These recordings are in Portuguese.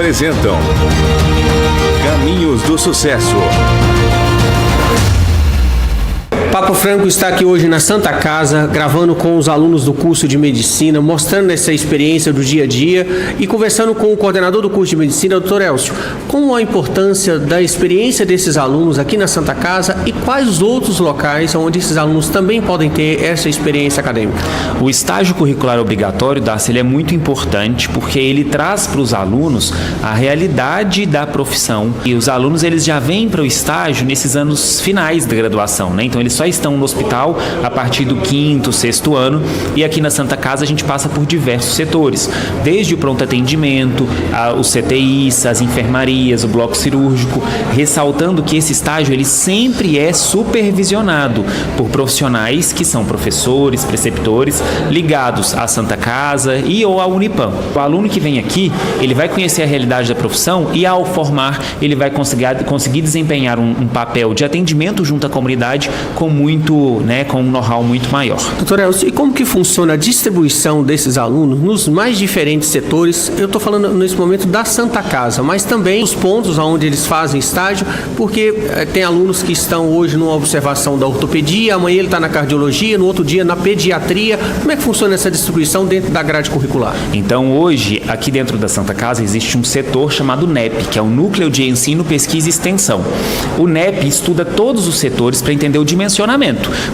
Apresentam Caminhos do Sucesso. Papo Franco está aqui hoje na Santa Casa, gravando com os alunos do curso de Medicina, mostrando essa experiência do dia a dia e conversando com o coordenador do curso de Medicina, o Dr. Elcio, com a importância da experiência desses alunos aqui na Santa Casa e quais os outros locais onde esses alunos também podem ter essa experiência acadêmica. O estágio curricular obrigatório, Darcy, ele é muito importante porque ele traz para os alunos a realidade da profissão e os alunos eles já vêm para o estágio nesses anos finais da graduação, né? Então eles só estão no hospital a partir do 5º, 6º ano e aqui na Santa Casa a gente passa por diversos setores, desde o pronto atendimento, os CTIs, as enfermarias, o bloco cirúrgico, ressaltando que esse estágio ele sempre é supervisionado por profissionais que são professores, preceptores, ligados à Santa Casa e ou à Unipam. O aluno que vem aqui, ele vai conhecer a realidade da profissão e ao formar, ele vai conseguir desempenhar um papel de atendimento junto à comunidade com um know-how muito maior. Doutor Elcio, e como que funciona a distribuição desses alunos nos mais diferentes setores? Eu estou falando nesse momento da Santa Casa, mas também os pontos onde eles fazem estágio, porque tem alunos que estão hoje numa observação da ortopedia, amanhã ele está na cardiologia, no outro dia na pediatria. Como é que funciona essa distribuição dentro da grade curricular? Então hoje, aqui dentro da Santa Casa, existe um setor chamado NEP, que é o Núcleo de Ensino, Pesquisa e Extensão. O NEP estuda todos os setores para entender o dimensionamento,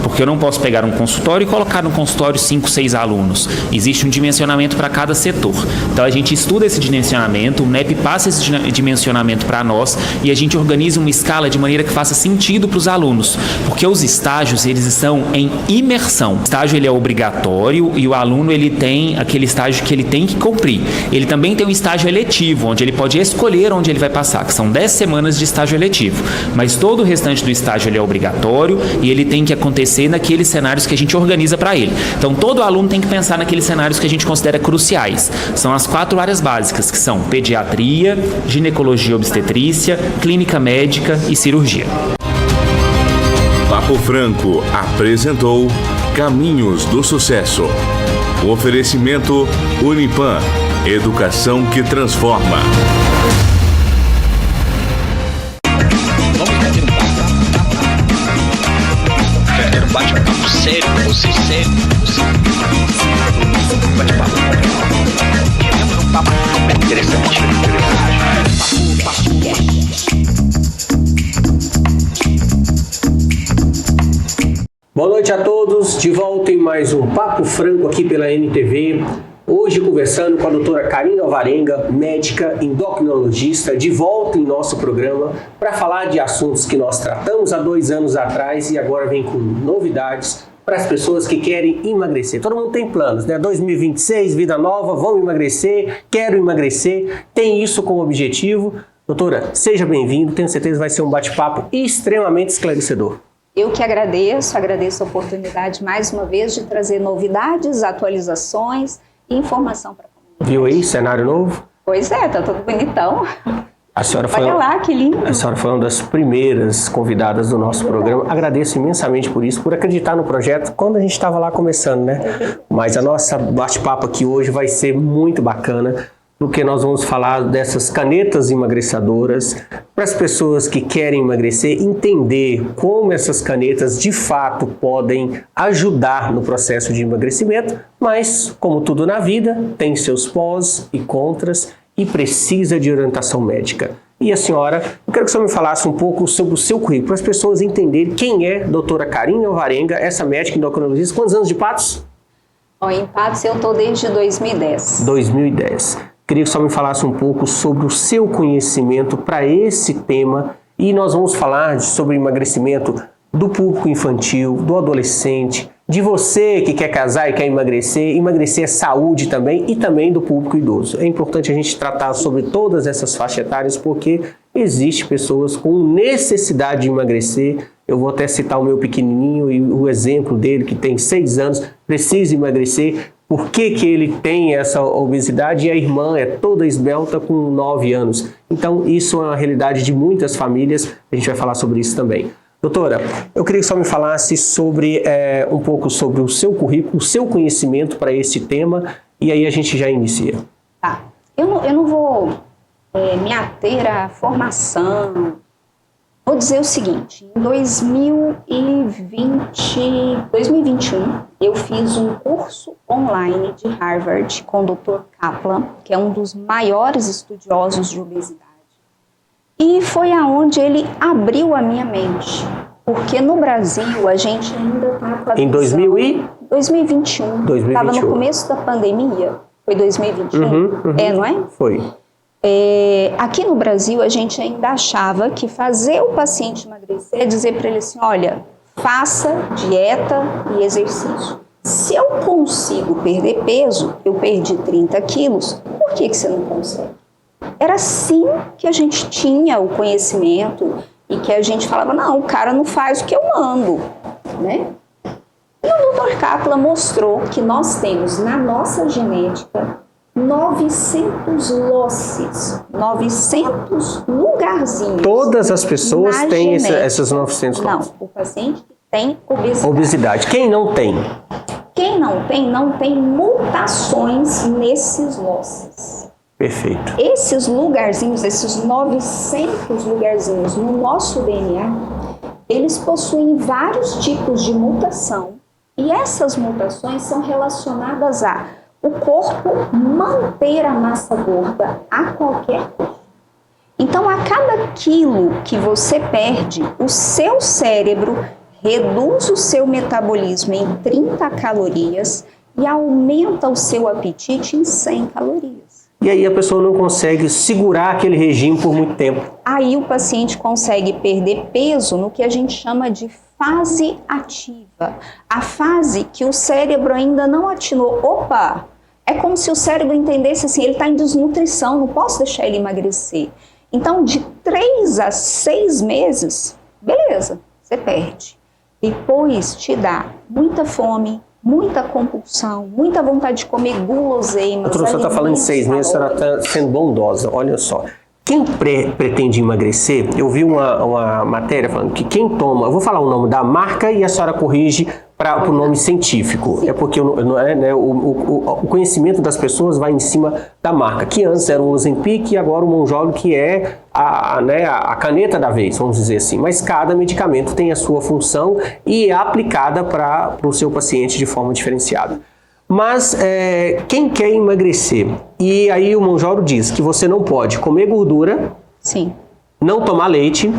porque eu não posso pegar um consultório e colocar no consultório 5, 6 alunos. Existe um dimensionamento para cada setor. Então a gente estuda esse dimensionamento, o NEP passa esse dimensionamento para nós e a gente organiza uma escala de maneira que faça sentido para os alunos, porque os estágios eles estão em imersão. O estágio ele é obrigatório e o aluno ele tem aquele estágio que ele tem que cumprir. Ele também tem um estágio eletivo, onde ele pode escolher onde ele vai passar, que são 10 semanas de estágio eletivo. Mas todo o restante do estágio ele é obrigatório e ele tem que acontecer naqueles cenários que a gente organiza para ele. Então, todo aluno tem que pensar naqueles cenários que a gente considera cruciais. São as 4 áreas básicas, que são pediatria, ginecologia e obstetrícia, clínica médica e cirurgia. Papo Franco apresentou Caminhos do Sucesso. O oferecimento Unipam, educação que transforma. Bate-papo sério com você, sério com você. Bate-papo. Um papo interessante. Boa noite a todos, de volta em mais um Papo Franco aqui pela NTV. Hoje conversando com a doutora Karina Alvarenga, médica endocrinologista, de volta em nosso programa para falar de assuntos que nós tratamos há 2 anos atrás e agora vem com novidades para as pessoas que querem emagrecer. Todo mundo tem planos, né? 2026, vida nova, vamos emagrecer, quero emagrecer, tem isso como objetivo. Doutora, seja bem-vindo, tenho certeza que vai ser um bate-papo extremamente esclarecedor. Eu que agradeço a oportunidade mais uma vez de trazer novidades, atualizações e informação para a comunidade. Viu aí, cenário novo? Pois é, tá tudo bonitão. A senhora foi, olha lá, que lindo. A senhora foi uma das primeiras convidadas do nosso programa. Agradeço imensamente por isso, por acreditar no projeto quando a gente estava lá começando, né? Mas a nossa bate-papo aqui hoje vai ser muito bacana, porque nós vamos falar dessas canetas emagrecedoras para as pessoas que querem emagrecer, entender como essas canetas de fato podem ajudar no processo de emagrecimento, mas como tudo na vida, tem seus pós e contras e precisa de orientação médica. E a senhora, eu quero que a senhora me falasse um pouco sobre o seu currículo, para as pessoas entenderem quem é a doutora Karina Alvarenga, essa médica endocrinologista. Quantos anos de Patos? Bom, em Patos eu estou desde 2010. 2010. Queria que só me falasse um pouco sobre o seu conhecimento para esse tema e nós vamos falar sobre emagrecimento do público infantil, do adolescente, de você que quer casar e quer emagrecer. Emagrecer é saúde também e também do público idoso. É importante a gente tratar sobre todas essas faixas etárias porque existem pessoas com necessidade de emagrecer. Eu vou até citar o meu pequenininho e o exemplo dele que tem 6 anos, precisa emagrecer. Por que ele tem essa obesidade e a irmã é toda esbelta com 9 anos? Então, isso é uma realidade de muitas famílias, a gente vai falar sobre isso também. Doutora, eu queria que só me falasse sobre, um pouco sobre o seu currículo, o seu conhecimento para esse tema, e aí a gente já inicia. Tá. Eu não vou me ater à formação. Vou dizer o seguinte, em 2021, eu fiz um curso online de Harvard com o Dr. Kaplan, que é um dos maiores estudiosos de obesidade. E foi aonde ele abriu a minha mente. Porque no Brasil a gente ainda está com a Em 2021. Estava no começo da pandemia. Foi 2021? Não é? Foi. Aqui no Brasil a gente ainda achava que fazer o paciente emagrecer é dizer para ele assim, olha, faça dieta e exercício. Se eu consigo perder peso, eu perdi 30 quilos, por que você não consegue? Era assim que a gente tinha o conhecimento e que a gente falava, não, o cara não faz o que eu mando, né? E o Dr. Kaplan mostrou que nós temos na nossa genética 900 losses, 900 lugarzinhos. Todas as pessoas têm esses 900 losses? Não, o paciente que tem obesidade. Obesidade. Quem não tem? Quem não tem mutações nesses losses. Perfeito. Esses lugarzinhos, esses 900 lugarzinhos no nosso DNA, eles possuem vários tipos de mutação. E essas mutações são relacionadas a o corpo manter a massa gorda a qualquer custo. Então, a cada quilo que você perde, o seu cérebro reduz o seu metabolismo em 30 calorias e aumenta o seu apetite em 100 calorias. E aí a pessoa não consegue segurar aquele regime por muito tempo. Aí o paciente consegue perder peso no que a gente chama de fase ativa. A fase que o cérebro ainda não atinou. Opa! É como se o cérebro entendesse assim, ele está em desnutrição, não posso deixar ele emagrecer. Então, de 3 a 6 meses, beleza, você perde. Depois te dá muita fome, muita compulsão, muita vontade de comer guloseimas. A doutora, você está falando de 6 meses, a senhora está sendo bondosa, olha só. Quem pretende emagrecer, eu vi uma matéria falando que quem toma, eu vou falar o nome da marca e a senhora corrige para o nome científico. É porque o conhecimento das pessoas vai em cima da marca, que antes era o Ozempic e agora o Mounjaro, que é a caneta da vez, vamos dizer assim. Mas cada medicamento tem a sua função e é aplicada para o seu paciente de forma diferenciada. Mas quem quer emagrecer, e aí o Mounjaro diz que você não pode comer gordura, sim, não tomar leite,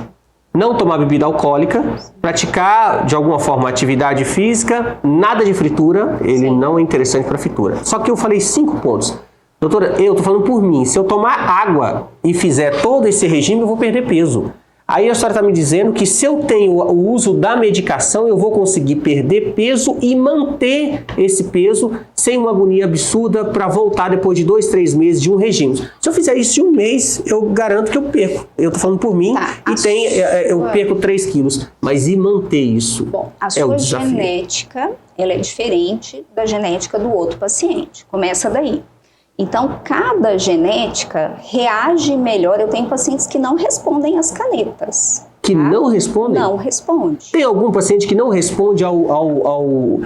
não tomar bebida alcoólica, praticar de alguma forma atividade física, nada de fritura, ele não é interessante para fritura. Só que eu falei 5 pontos. Doutora, eu tô falando por mim, se eu tomar água e fizer todo esse regime, eu vou perder peso. Aí a senhora está me dizendo que se eu tenho o uso da medicação, eu vou conseguir perder peso e manter esse peso sem uma agonia absurda para voltar depois de 2, 3 meses de um regime. Se eu fizer isso em um mês, eu garanto que eu perco. Eu estou falando por mim eu perco 3 quilos. Mas e manter isso? Bom, a sua genética ela é diferente da genética do outro paciente. Começa daí. Então, cada genética reage melhor. Eu tenho pacientes que não respondem às canetas. Que não respondem? Não responde. Tem algum paciente que não responde ao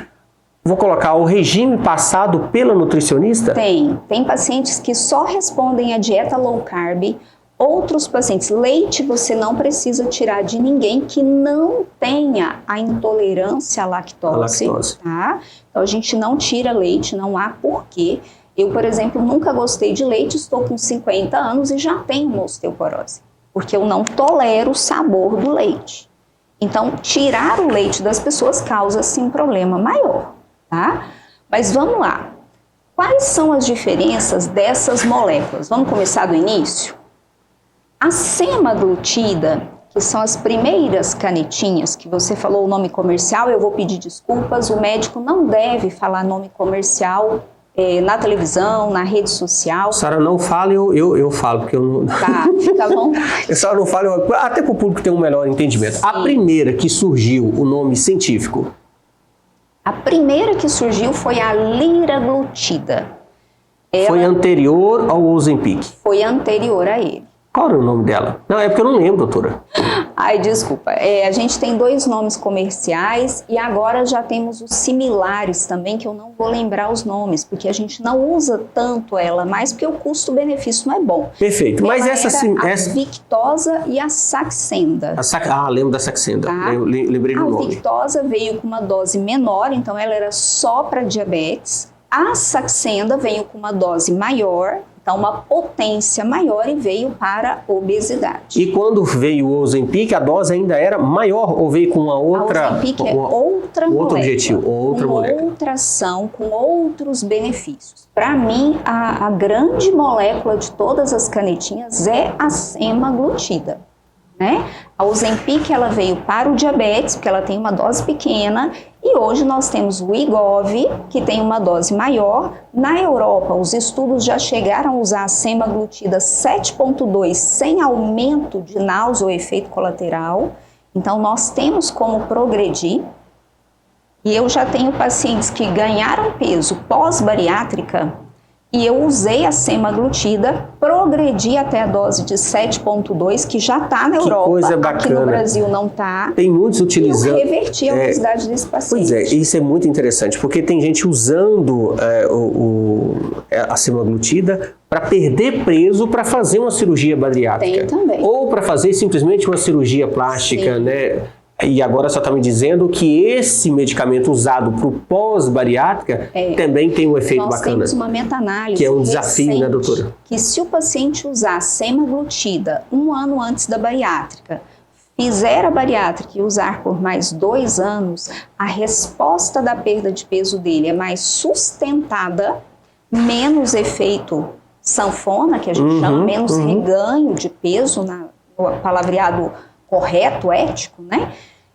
regime passado pela nutricionista? Tem pacientes que só respondem à dieta low carb. Outros pacientes, leite você não precisa tirar de ninguém que não tenha a intolerância à lactose. Tá? Então, a gente não tira leite, não há porquê. Eu, por exemplo, nunca gostei de leite, estou com 50 anos e já tenho uma osteoporose, porque eu não tolero o sabor do leite. Então, tirar o leite das pessoas causa, sim, um problema maior, tá? Mas vamos lá. Quais são as diferenças dessas moléculas? Vamos começar do início? A semaglutida, que são as primeiras canetinhas, que você falou o nome comercial, eu vou pedir desculpas, o médico não deve falar nome comercial na televisão, na rede social. A senhora não fala, eu falo, porque eu não... Tá, fica à vontade. A senhora não fala, até para o público ter um melhor entendimento. Sim. A primeira que surgiu, o nome científico? A primeira que surgiu foi a liraglutida. Foi anterior ao Ozempic? Foi anterior a ele. Qual era o nome dela? Não, é porque eu não lembro, doutora. Ai, desculpa. A gente tem 2 nomes comerciais e agora já temos os similares também, que eu não vou lembrar os nomes, porque a gente não usa tanto ela mais, porque o custo-benefício não é bom. Perfeito. Mas ela essa era a Victoza e a Saxenda. Lembro da Saxenda. Tá? Lembrei do nome. A Victoza veio com uma dose menor, então ela era só para diabetes. A Saxenda veio com uma dose maior, então uma potência maior, e veio para obesidade. E quando veio o Ozempic, a dose ainda era maior ou veio com uma outra... A Ozempic é outra molécula, outro objetivo, outra ação, com outros benefícios. Para mim, a grande molécula de todas as canetinhas é a semaglutida. Né? A Ozempic ela veio para o diabetes, porque ela tem uma dose pequena, e hoje nós temos o Wegovy, que tem uma dose maior. Na Europa, os estudos já chegaram a usar a semaglutida 7.2 sem aumento de náusea ou efeito colateral. Então, nós temos como progredir. E eu já tenho pacientes que ganharam peso pós-bariátrica, e eu usei a semaglutida, progredi até a dose de 7.2, que já está na Europa, coisa bacana. Aqui no Brasil não está. Tem muitos utilizando... E eu reverti a obesidade desse paciente. Pois é, isso é muito interessante, porque tem gente usando a semaglutida para perder peso, para fazer uma cirurgia bariátrica. Tem também. Ou para fazer simplesmente uma cirurgia plástica, Sim. né? E agora só está me dizendo que esse medicamento usado para o pós-bariátrica também tem um efeito bacana. Nós temos uma meta-análise que é um desafio, recente, né, doutora? Que se o paciente usar semaglutida 1 ano antes da bariátrica, fizer a bariátrica e usar por mais 2 anos, a resposta da perda de peso dele é mais sustentada, menos efeito sanfona, que a gente chama, menos reganho de peso, no palavreado correto, ético, né?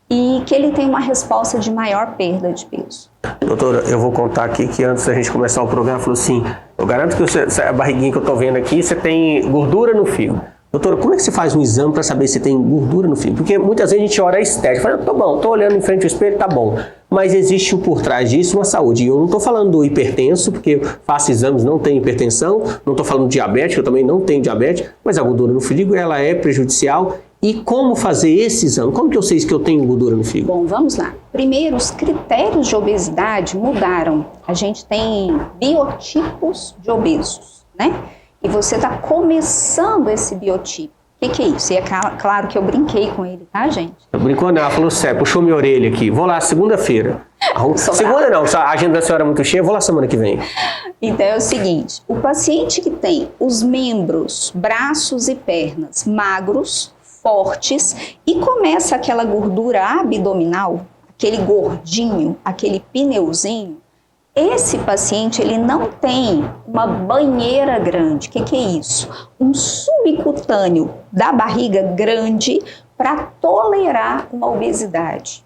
E que ele tem uma resposta de maior perda de peso. Doutora, eu vou contar aqui que antes da gente começar o programa, falou assim, eu garanto que a barriguinha que eu tô vendo aqui, você tem gordura no fígado. Doutora, como é que você faz um exame para saber se tem gordura no fígado? Porque muitas vezes a gente olha a estética, fala, tô bom, tô olhando em frente ao espelho, tá bom. Mas existe por trás disso uma saúde. E eu não estou falando do hipertenso, porque eu faço exames, não tenho hipertensão, não estou falando do diabético, eu também não tenho diabetes, mas a gordura no fígado, ela é prejudicial. E como fazer esse exame? Como que eu sei que eu tenho gordura no fígado? Bom, vamos lá. Primeiro, os critérios de obesidade mudaram. A gente tem biotipos de obesos, né? E você está começando esse biotipo. O que é isso? E é claro que eu brinquei com ele, tá, gente? Eu brincou não, ela falou sério, puxou minha orelha aqui. Vou lá segunda-feira. Segunda não, a agenda da senhora é muito cheia, vou lá semana que vem. Então é o seguinte, o paciente que tem os membros, braços e pernas magros, fortes, e começa aquela gordura abdominal, aquele gordinho, aquele pneuzinho, esse paciente ele não tem uma banheira grande. O que é isso? Um subcutâneo da barriga grande para tolerar uma obesidade.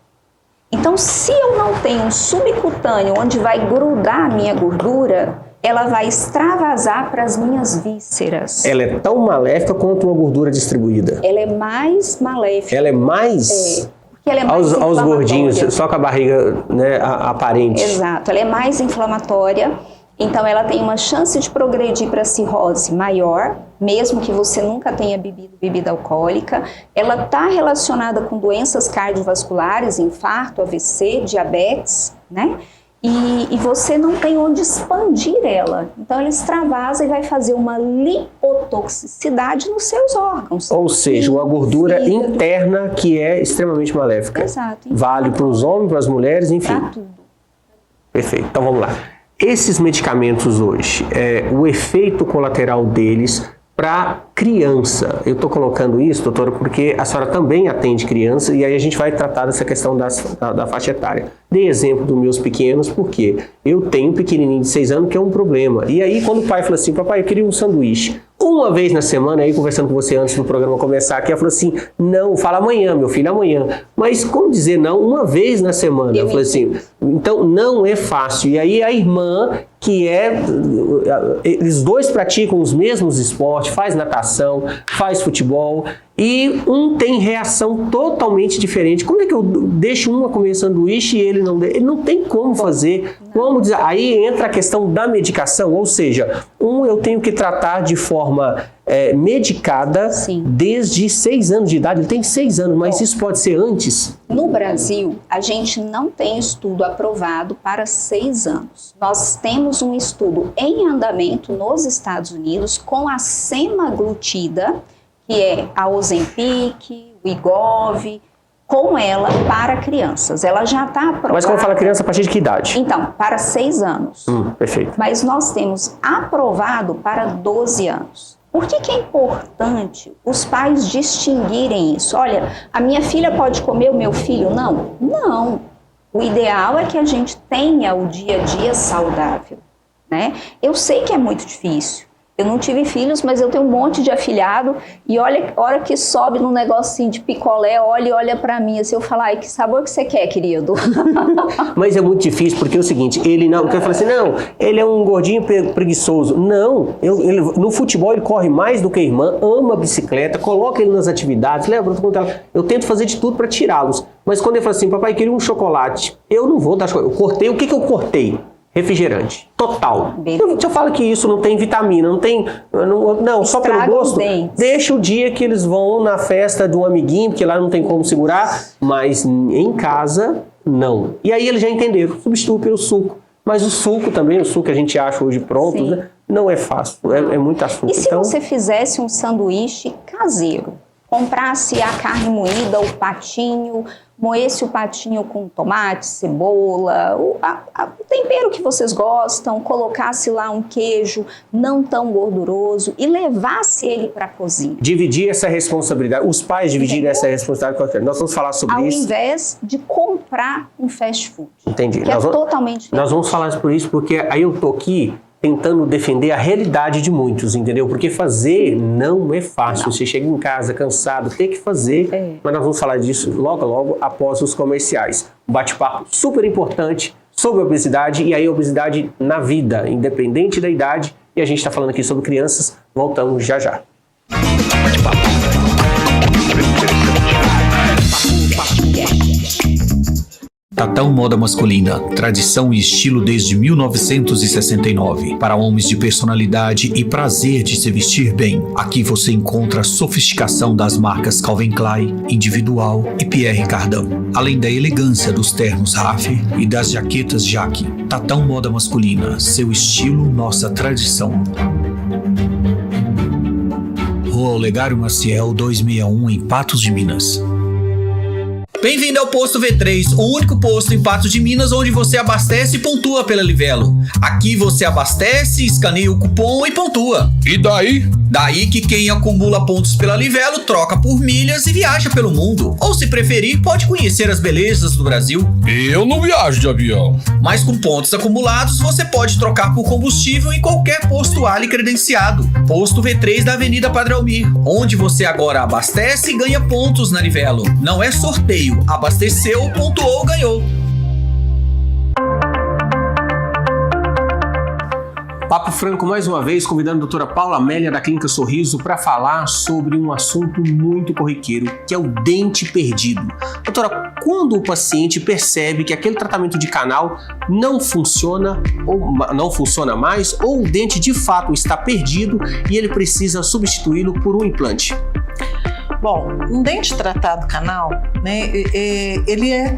Então, se eu não tenho um subcutâneo onde vai grudar a minha gordura, ela vai extravasar para as minhas vísceras. Ela é tão maléfica quanto uma gordura distribuída. Ela é mais maléfica. Ela é mais... Porque ela é mais aos gordinhos, só com a barriga, né, aparente. Exato, ela é mais inflamatória, então ela tem uma chance de progredir para cirrose maior, mesmo que você nunca tenha bebido bebida alcoólica. Ela está relacionada com doenças cardiovasculares, infarto, AVC, diabetes, né? E você não tem onde expandir ela. Então ela extravasa e vai fazer uma lipotoxicidade nos seus órgãos. Ou seja, uma gordura interna que é extremamente maléfica. Exato. Vale para os homens, para as mulheres, enfim. Para tudo. Perfeito. Então vamos lá. Esses medicamentos hoje, o efeito colateral deles para criança. Eu estou colocando isso, doutora, porque a senhora também atende criança e aí a gente vai tratar dessa questão da faixa etária. Dei exemplo dos meus pequenos, porque eu tenho um pequenininho de 6 anos que é um problema. E aí quando o pai fala assim, papai, eu queria um sanduíche. Uma vez na semana, aí conversando com você antes do programa começar aqui, ela falou assim, não, fala amanhã, meu filho, amanhã. Mas como dizer não? Uma vez na semana. Eu falei assim, então não é fácil. E aí a irmã, que eles dois praticam os mesmos esportes, faz natação, faz futebol, e um tem reação totalmente diferente. Como é que eu deixo uma comer sanduíche e ele não? Ele não tem como fazer. Como dizer? Aí entra a questão da medicação, ou seja, eu tenho que tratar de forma medicada desde 6 anos de idade. Ele tem 6 anos, mas isso pode ser antes? No Brasil, a gente não tem estudo aprovado para 6 anos. Nós temos um estudo em andamento nos Estados Unidos com a semaglutida, que é a Ozempic, o Wegovy, com ela para crianças. Ela já está aprovada. Mas quando fala criança, a partir de que idade? Então, para 6 anos. Perfeito. Mas nós temos aprovado para 12 anos. Por que é importante os pais distinguirem isso? Olha, a minha filha pode comer, o meu filho não? Não. O ideal é que a gente tenha o dia a dia saudável, né? Eu sei que é muito difícil. Eu não tive filhos, mas eu tenho um monte de afilhado e olha, a hora que sobe num negocinho de picolé, olha pra mim, assim, eu falo, ai, que sabor que você quer, querido? Mas é muito difícil, porque é o seguinte, ele não, porque eu falo assim, não, ele é um gordinho preguiçoso. Não, ele, no futebol ele corre mais do que a irmã, ama a bicicleta, coloca ele nas atividades, leva, eu tento fazer de tudo pra tirá-los. Mas quando ele fala assim, papai, queria um chocolate, eu não vou dar chocolate. Eu cortei, o que eu cortei? Refrigerante, total. Se eu falo que isso não tem vitamina, não tem, não só pelo gosto, deixa o dia que eles vão na festa de um amiguinho, porque lá não tem como segurar, mas em casa, não. E aí eles já entenderam, substitui pelo suco. Mas o suco também, o suco que a gente acha hoje pronto, né, não é fácil, é muito açúcar. E se você fizesse um sanduíche caseiro? Comprasse a carne moída, o patinho, moesse o patinho com tomate, cebola, o tempero que vocês gostam, colocasse lá um queijo não tão gorduroso e levasse ele para a cozinha. Dividir essa responsabilidade, os pais dividirem essa responsabilidade. Nós vamos falar sobre isso. Ao invés de comprar um fast food. Entendi. Que totalmente diferente. Nós vamos falar por isso, porque aí eu tô aqui tentando defender a realidade de muitos, entendeu? Porque fazer não é fácil. Não. Você chega em casa cansado, tem que fazer. Mas nós vamos falar disso logo após os comerciais. Um bate-papo super importante sobre a obesidade e aí a obesidade na vida, independente da idade. E a gente está falando aqui sobre crianças. Voltamos já já. Bate-papo. Tatão Moda Masculina, tradição e estilo desde 1969. Para homens de personalidade e prazer de se vestir bem. Aqui você encontra a sofisticação das marcas Calvin Klein, Individual e Pierre Cardin. Além da elegância dos ternos Raf e das jaquetas Jaque. Tatão Moda Masculina, seu estilo, nossa tradição. Rua Olegário Maciel 261 em Patos de Minas. Bem-vindo ao Posto V3, o único posto em Patos de Minas onde você abastece e pontua pela Livelo. Aqui você abastece, escaneia o cupom e pontua. E daí? Daí que quem acumula pontos pela Livelo troca por milhas e viaja pelo mundo. Ou se preferir, pode conhecer as belezas do Brasil. Eu não viajo de avião. Mas com pontos acumulados, você pode trocar por combustível em qualquer posto Ali credenciado. Posto V3 da Avenida Padre Almir, onde você agora abastece e ganha pontos na Livelo. Não é sorteio. Abasteceu, pontuou, ganhou. Papo Franco mais uma vez, convidando a doutora Paula Amélia da Clínica Sorriso para falar sobre um assunto muito corriqueiro, que é o dente perdido. Doutora, quando o paciente percebe que aquele tratamento de canal não funciona ou não funciona mais, ou o dente de fato está perdido e ele precisa substituí-lo por um implante? Bom, um dente tratado canal, né, ele é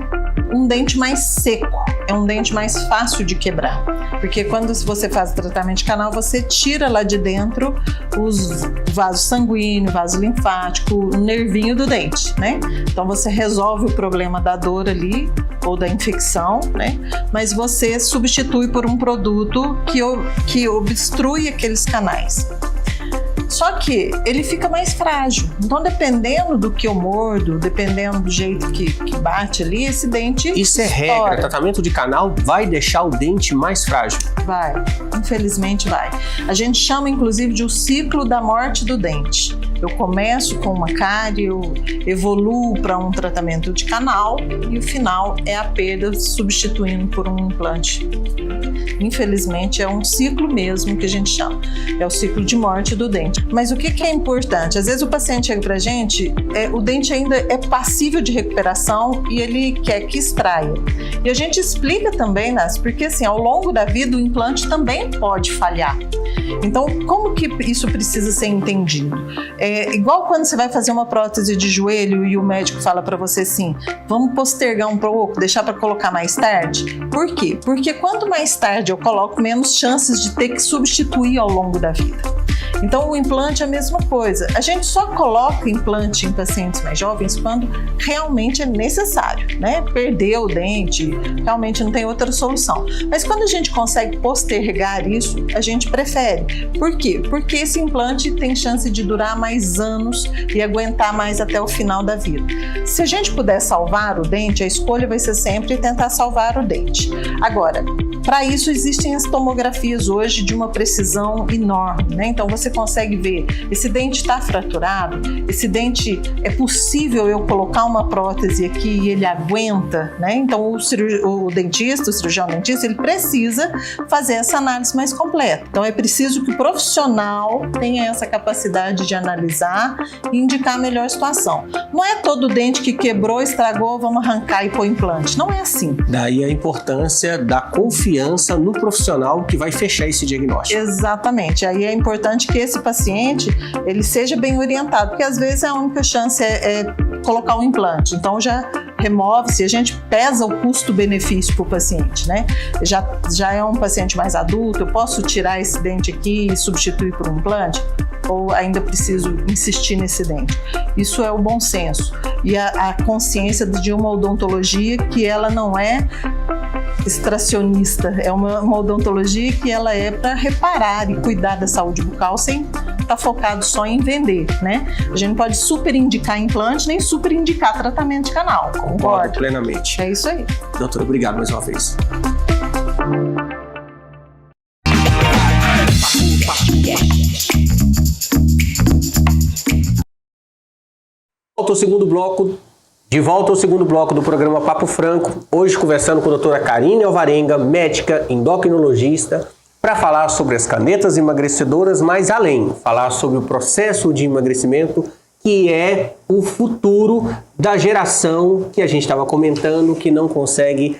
um dente mais seco, é um dente mais fácil de quebrar, porque quando você faz o tratamento de canal, você tira lá de dentro os vasos sanguíneos, vaso linfático, o nervinho do dente, né? Então você resolve o problema da dor ali ou da infecção, né? Mas você substitui por um produto que obstrui aqueles canais. Só que ele fica mais frágil. Então, dependendo do que eu mordo, dependendo do jeito que bate ali, esse dente Isso é estoura. regra. Tratamento de canal vai deixar o dente mais frágil? Vai. Infelizmente vai. A gente chama, inclusive, de o ciclo da morte do dente. Eu começo com uma cárie, eu evoluo para um tratamento de canal e o final é a perda substituindo por um implante. Infelizmente é um ciclo mesmo que a gente chama, é o ciclo de morte do dente. Mas o que é importante? Às vezes o paciente chega pra gente, o dente ainda é passível de recuperação e ele quer que extraia. E a gente explica também, Nácio, porque assim, ao longo da vida o implante também pode falhar. Então, como que isso precisa ser entendido? É igual quando você vai fazer uma prótese de joelho e o médico fala para você assim, vamos postergar um pouco, deixar para colocar mais tarde? Por quê? Porque quanto mais tarde eu coloco, menos chances de ter que substituir ao longo da vida. Então, o implante é a mesma coisa. A gente só coloca implante em pacientes mais jovens quando realmente é necessário, né? Perdeu o dente, realmente não tem outra solução. Mas quando a gente consegue postergar isso, a gente prefere. Por quê? Porque esse implante tem chance de durar mais anos e aguentar mais até o final da vida. Se a gente puder salvar o dente, a escolha vai ser sempre tentar salvar o dente. Agora, para isso existem as tomografias hoje de uma precisão enorme, né? Então você consegue ver, esse dente está fraturado, esse dente é possível eu colocar uma prótese aqui e ele aguenta, né? Então o dentista, o cirurgião dentista, ele precisa fazer essa análise mais completa. Então é preciso que o profissional tenha essa capacidade de analisar e indicar a melhor situação. Não é todo dente que quebrou, estragou, vamos arrancar e pôr implante. Não é assim. Daí a importância da confiança no profissional que vai fechar esse diagnóstico. Exatamente. Aí é importante que esse paciente ele seja bem orientado, porque às vezes a única chance é colocar um implante. Então já remove-se, a gente pesa o custo-benefício para o paciente, né? Já é um paciente mais adulto, eu posso tirar esse dente aqui e substituir por um implante? Ou ainda preciso insistir nesse dente? Isso é o bom senso e a consciência de uma odontologia que ela não é extracionista, é uma odontologia que ela é para reparar e cuidar da saúde bucal sem estar focado só em vender, né? A gente não pode super indicar implante nem super indicar tratamento de canal. Concordo plenamente. É isso aí. Doutora, obrigado mais uma vez. De volta ao segundo bloco do programa Papo Franco, hoje conversando com a doutora Karine Alvarenga, médica endocrinologista, para falar sobre as canetas emagrecedoras, mas além, falar sobre o processo de emagrecimento, que é o futuro da geração que a gente estava comentando, que não consegue,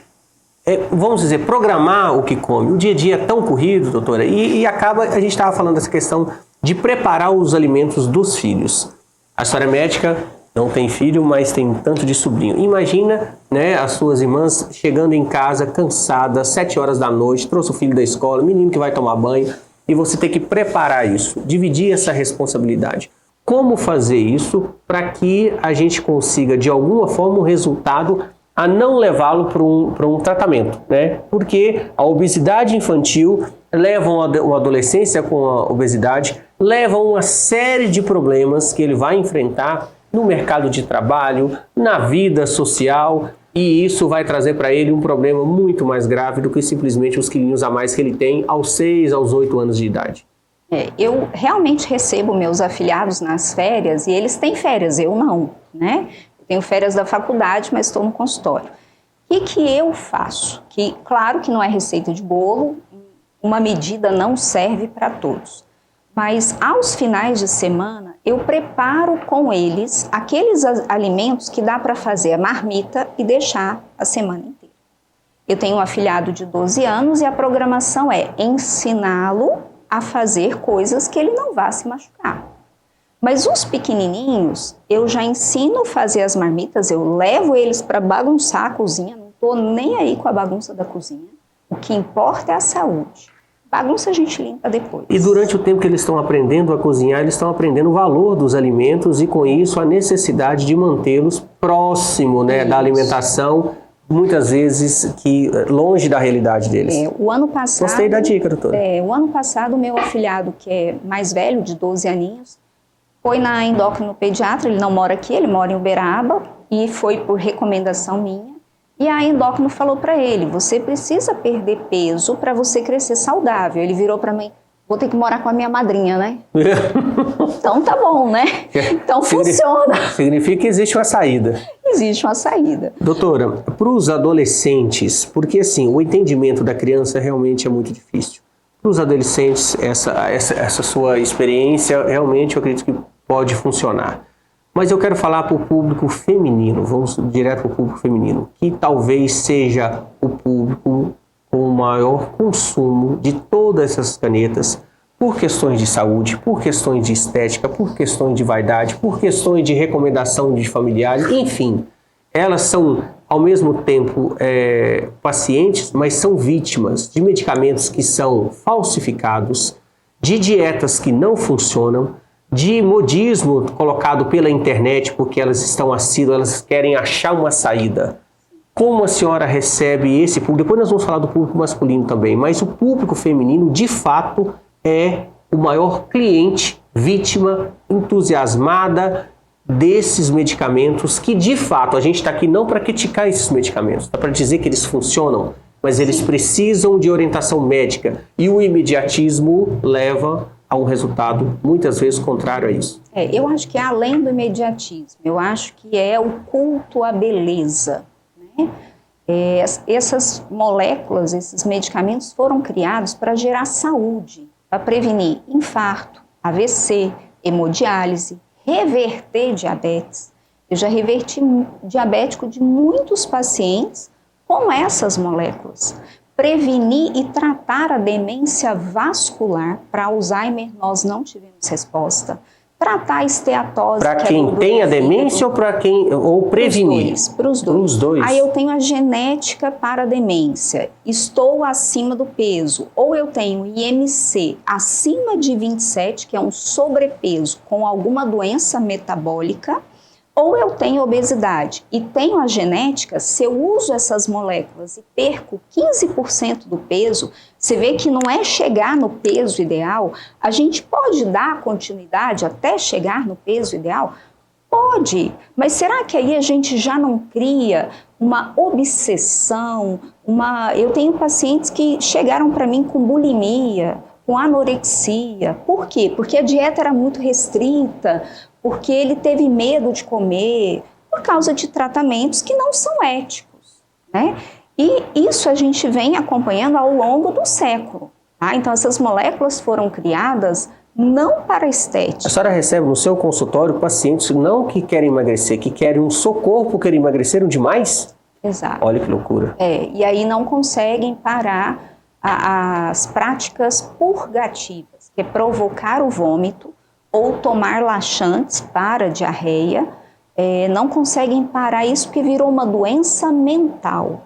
vamos dizer, programar o que come. O dia a dia é tão corrido, doutora, e acaba, a gente estava falando dessa questão de preparar os alimentos dos filhos. A senhora é médica, não tem filho, mas tem um tanto de sobrinho. Imagina, né, as suas irmãs chegando em casa cansadas, 7 horas da noite, trouxe o filho da escola, menino que vai tomar banho, e você tem que preparar isso, dividir essa responsabilidade. Como fazer isso para que a gente consiga, de alguma forma, um resultado a não levá-lo para um tratamento, né? Porque a obesidade infantil leva uma adolescência com a obesidade, leva uma série de problemas que ele vai enfrentar no mercado de trabalho, na vida social, e isso vai trazer para ele um problema muito mais grave do que simplesmente os quilinhos a mais que ele tem aos 6, aos 8 anos de idade. Eu realmente recebo meus afiliados nas férias e eles têm férias, eu não, né? Eu tenho férias da faculdade, mas estou no consultório. O que eu faço? Que, claro que não é receita de bolo, uma medida não serve para todos. Mas aos finais de semana, eu preparo com eles aqueles alimentos que dá para fazer a marmita e deixar a semana inteira. Eu tenho um afilhado de 12 anos e a programação é ensiná-lo a fazer coisas que ele não vá se machucar. Mas os pequenininhos, eu já ensino a fazer as marmitas, eu levo eles para bagunçar a cozinha, não estou nem aí com a bagunça da cozinha. O que importa é a saúde. Bagunça a gente limpa depois. E durante o tempo que eles estão aprendendo a cozinhar, eles estão aprendendo o valor dos alimentos e com isso a necessidade de mantê-los próximo, né, da alimentação, muitas vezes que longe da realidade deles. O ano passado... Gostei da dica, doutora. O ano passado, o meu afilhado, que é mais velho, de 12 aninhos, foi na endocrinopediatra, ele não mora aqui, ele mora em Uberaba, e foi por recomendação minha. E a endócrino falou para ele, você precisa perder peso para você crescer saudável. Ele virou para mim, Vou ter que morar com a minha madrinha, né? Então tá bom, né? Então funciona. Significa que existe uma saída. Existe uma saída. Doutora, para os adolescentes, porque assim, o entendimento da criança realmente é muito difícil. Para os adolescentes, essa sua experiência realmente eu acredito que pode funcionar. Mas eu quero falar para o público feminino, vamos direto para o público feminino, que talvez seja o público com o maior consumo de todas essas canetas, por questões de saúde, por questões de estética, por questões de vaidade, por questões de recomendação de familiares, enfim. Elas são, ao mesmo tempo, pacientes, mas são vítimas de medicamentos que são falsificados, de dietas que não funcionam, de modismo colocado pela internet, porque elas estão assíduas, elas querem achar uma saída. Como a senhora recebe esse público? Depois nós vamos falar do público masculino também, mas o público feminino, de fato, é o maior cliente, vítima, entusiasmada desses medicamentos que, de fato, a gente está aqui não para criticar esses medicamentos, está para dizer que eles funcionam, mas eles precisam de orientação médica e o imediatismo leva a um resultado muitas vezes contrário a isso. Eu acho que é além do imediatismo, eu acho que é o culto à beleza. Né? Essas moléculas, esses medicamentos foram criados para gerar saúde, para prevenir infarto, AVC, hemodiálise, reverter diabetes. Eu já reverti diabético de muitos pacientes com essas moléculas. Prevenir e tratar a demência vascular. Para Alzheimer nós não tivemos resposta. Tratar a esteatose. Para quem tem a demência ou prevenir? Para os dois. Aí eu tenho a genética para a demência. Estou acima do peso. Ou eu tenho IMC acima de 27, que é um sobrepeso com alguma doença metabólica. Ou eu tenho obesidade e tenho a genética, se eu uso essas moléculas e perco 15% do peso, você vê que não é chegar no peso ideal, a gente pode dar continuidade até chegar no peso ideal? Pode, mas será que aí a gente já não cria uma obsessão? Eu tenho pacientes que chegaram para mim com bulimia, com anorexia. Por quê? Porque a dieta era muito restrita, porque ele teve medo de comer, por causa de tratamentos que não são éticos, né? E isso a gente vem acompanhando ao longo do século, tá? Então essas moléculas foram criadas não para estética. A senhora recebe no seu consultório pacientes não que querem emagrecer, que querem um socorro porque emagreceram demais? Exato. Olha que loucura. E aí não conseguem parar as práticas purgativas, que é provocar o vômito, ou tomar laxantes para diarreia, não conseguem parar isso porque virou uma doença mental.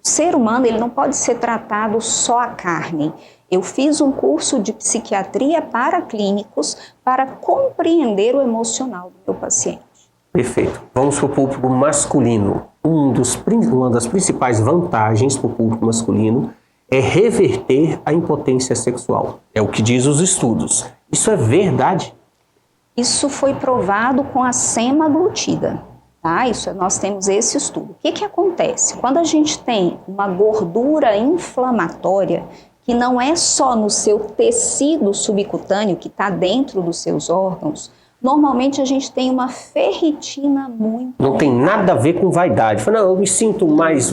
O ser humano ele não pode ser tratado só a carne. Eu fiz um curso de psiquiatria para clínicos para compreender o emocional do meu paciente. Perfeito. Vamos para o público masculino. Uma das principais vantagens para o público masculino é reverter a impotência sexual. É o que diz os estudos. Isso é verdade? Isso foi provado com a semaglutida, tá? Nós temos esse estudo. O que acontece? Quando a gente tem uma gordura inflamatória, que não é só no seu tecido subcutâneo, que está dentro dos seus órgãos, normalmente a gente tem uma ferritina muito... Não tem nada a ver com vaidade. Fala, não, eu me sinto mais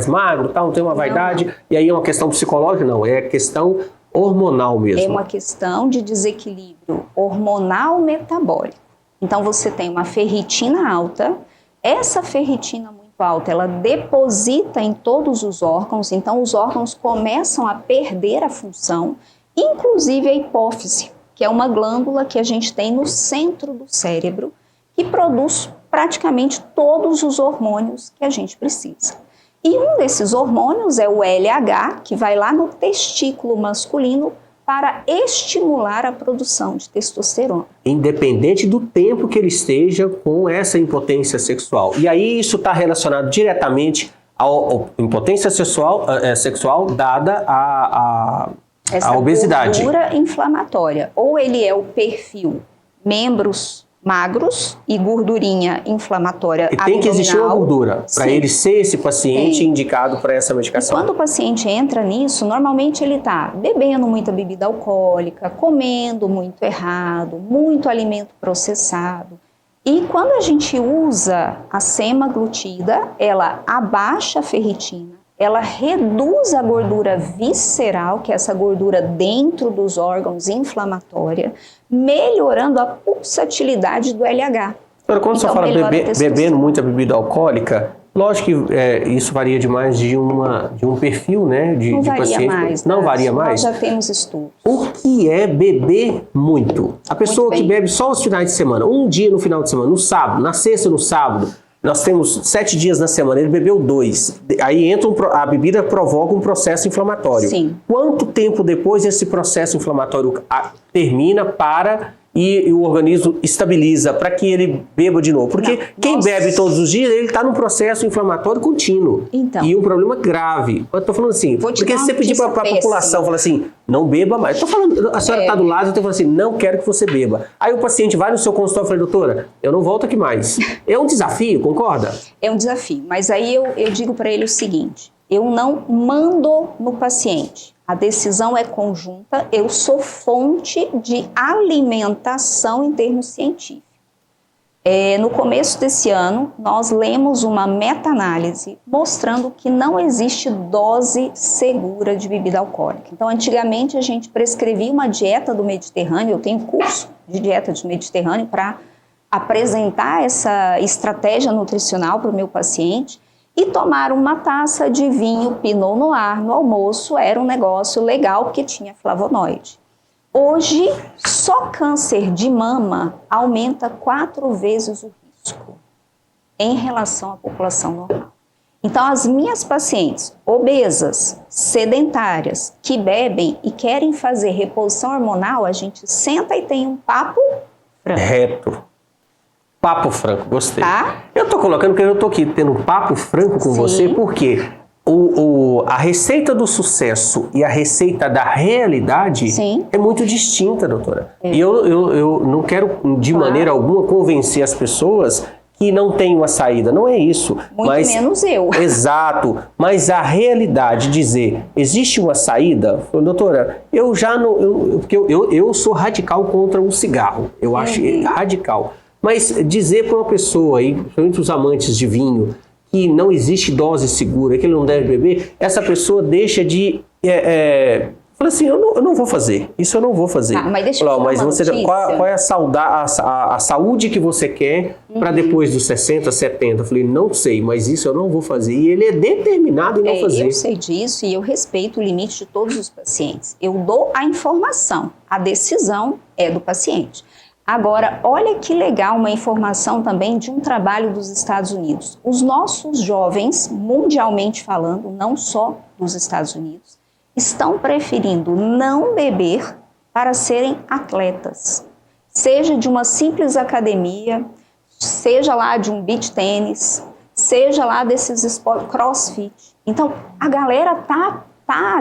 magro, não tenho uma vaidade, não. E aí é uma questão psicológica? Não, é questão hormonal mesmo. É uma questão de desequilíbrio hormonal metabólico. Então você tem uma ferritina alta, essa ferritina muito alta, ela deposita em todos os órgãos, então os órgãos começam a perder a função, inclusive a hipófise, que é uma glândula que a gente tem no centro do cérebro, que produz praticamente todos os hormônios que a gente precisa. E um desses hormônios é o LH, que vai lá no testículo masculino para estimular a produção de testosterona. Independente do tempo que ele esteja com essa impotência sexual. E aí isso está relacionado diretamente à impotência sexual dada a obesidade. Essa gordura inflamatória. Ou ele é o perfil membros magros e gordurinha inflamatória E tem que existir uma abdominal. gordura para Sim. ele ser esse paciente Tem. indicado para essa E medicação. quando o paciente entra nisso, normalmente ele está bebendo muita bebida alcoólica, comendo muito errado, muito alimento processado. E quando a gente usa a semaglutida, ela abaixa a ferritina, ela reduz a gordura visceral, que é essa gordura dentro dos órgãos inflamatória, melhorando a pulsatilidade do LH. Agora, quando você Então, fala melhora a testosterona. bebendo muita bebida alcoólica, lógico que isso varia demais de um perfil, né, de Não varia paciente. mais. Não né? varia mais? Nós já temos estudos. O que é beber muito? A pessoa Muito que bem. bebe só os finais de semana, um dia no final de semana, no sábado, na sexta no sábado, nós temos 7 dias na semana, ele bebeu 2. Aí entra a bebida provoca um processo inflamatório. Sim. Quanto tempo depois esse processo inflamatório termina, e o organismo estabiliza para que ele beba de novo? Porque quem bebe todos os dias, ele está num processo inflamatório contínuo. Então. E um problema grave. Eu estou falando assim, Vou te porque dar se uma você pedir para a notícia população, péssima. fala assim, não beba mais. Eu tô falando, a senhora está do lado, eu estou falando assim, não quero que você beba. Aí o paciente vai no seu consultório e fala, doutora, eu não volto aqui mais. É um desafio, concorda? É um desafio, mas aí eu digo para ele o seguinte, eu não mando no paciente, a decisão é conjunta, eu sou fonte de alimentação em termos científicos. No começo desse ano, nós lemos uma meta-análise mostrando que não existe dose segura de bebida alcoólica. Então, antigamente, a gente prescrevia uma dieta do Mediterrâneo, eu tenho curso de dieta de Mediterrâneo para apresentar essa estratégia nutricional para o meu paciente, e tomar uma taça de vinho Pinot Noir no almoço era um negócio legal porque tinha flavonoide. Hoje, só câncer de mama aumenta 4 vezes o risco em relação à população normal. Então, as minhas pacientes obesas, sedentárias, que bebem e querem fazer reposição hormonal, a gente senta e tem um papo franco. Reto. Papo franco, gostei. Tá? Eu tô colocando porque eu tô aqui tendo um papo franco com Sim. você, porque a receita do sucesso e a receita da realidade Sim. é muito distinta, doutora. E eu não quero, de maneira alguma, convencer as pessoas que não tem uma saída. Não é isso. Muito menos eu. Exato. Mas a realidade, dizer, existe uma saída? Doutora, eu já não... Porque eu sou radical contra o cigarro. Eu acho radical. Mas dizer para uma pessoa, aí, principalmente os amantes de vinho, que não existe dose segura, que ele não deve beber, essa pessoa deixa de... fala assim, eu não vou fazer, isso eu não vou fazer. Mas deixa eu te dar mas uma você, notícia. qual é a saúde que você quer para depois dos 60, 70? Eu falei, não sei, mas isso eu não vou fazer. E ele é determinado em não fazer. Eu sei disso e eu respeito o limite de todos os pacientes. Eu dou a informação, a decisão é do paciente. Agora, olha que legal uma informação também de um trabalho dos Estados Unidos. Os nossos jovens, mundialmente falando, não só dos Estados Unidos, estão preferindo não beber para serem atletas. Seja de uma simples academia, seja lá de um beach tênis, seja lá desses esportes, crossfit. Então, a galera tá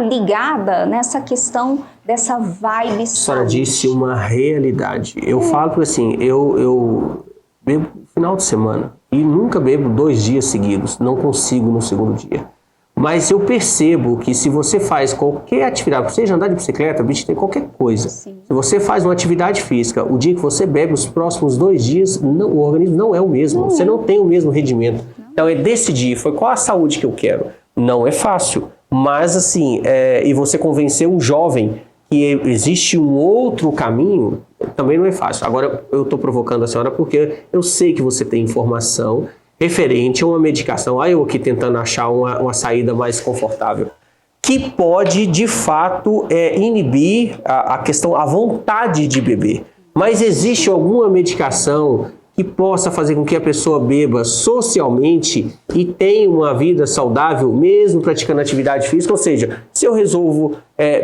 ligada nessa questão dessa vibe. A senhora disse uma realidade. Eu falo assim, eu bebo no final de semana e nunca bebo 2 dias seguidos, não consigo no segundo dia. Mas eu percebo que se você faz qualquer atividade, seja andar de bicicleta, bicho, tem qualquer coisa. Sim. Se você faz uma atividade física, o dia que você bebe, os próximos 2 dias, o organismo não é o mesmo. Você não tem o mesmo rendimento. Então é decidir, qual a saúde que eu quero. Não é fácil, mas assim, e você convencer um jovem que existe um outro caminho, também não é fácil. Agora eu estou provocando a senhora porque eu sei que você tem informação referente a uma medicação, eu aqui tentando achar uma saída mais confortável, que pode de fato inibir a questão, a vontade de beber. Mas existe alguma medicação que possa fazer com que a pessoa beba socialmente e tenha uma vida saudável, mesmo praticando atividade física? Ou seja, se eu resolvo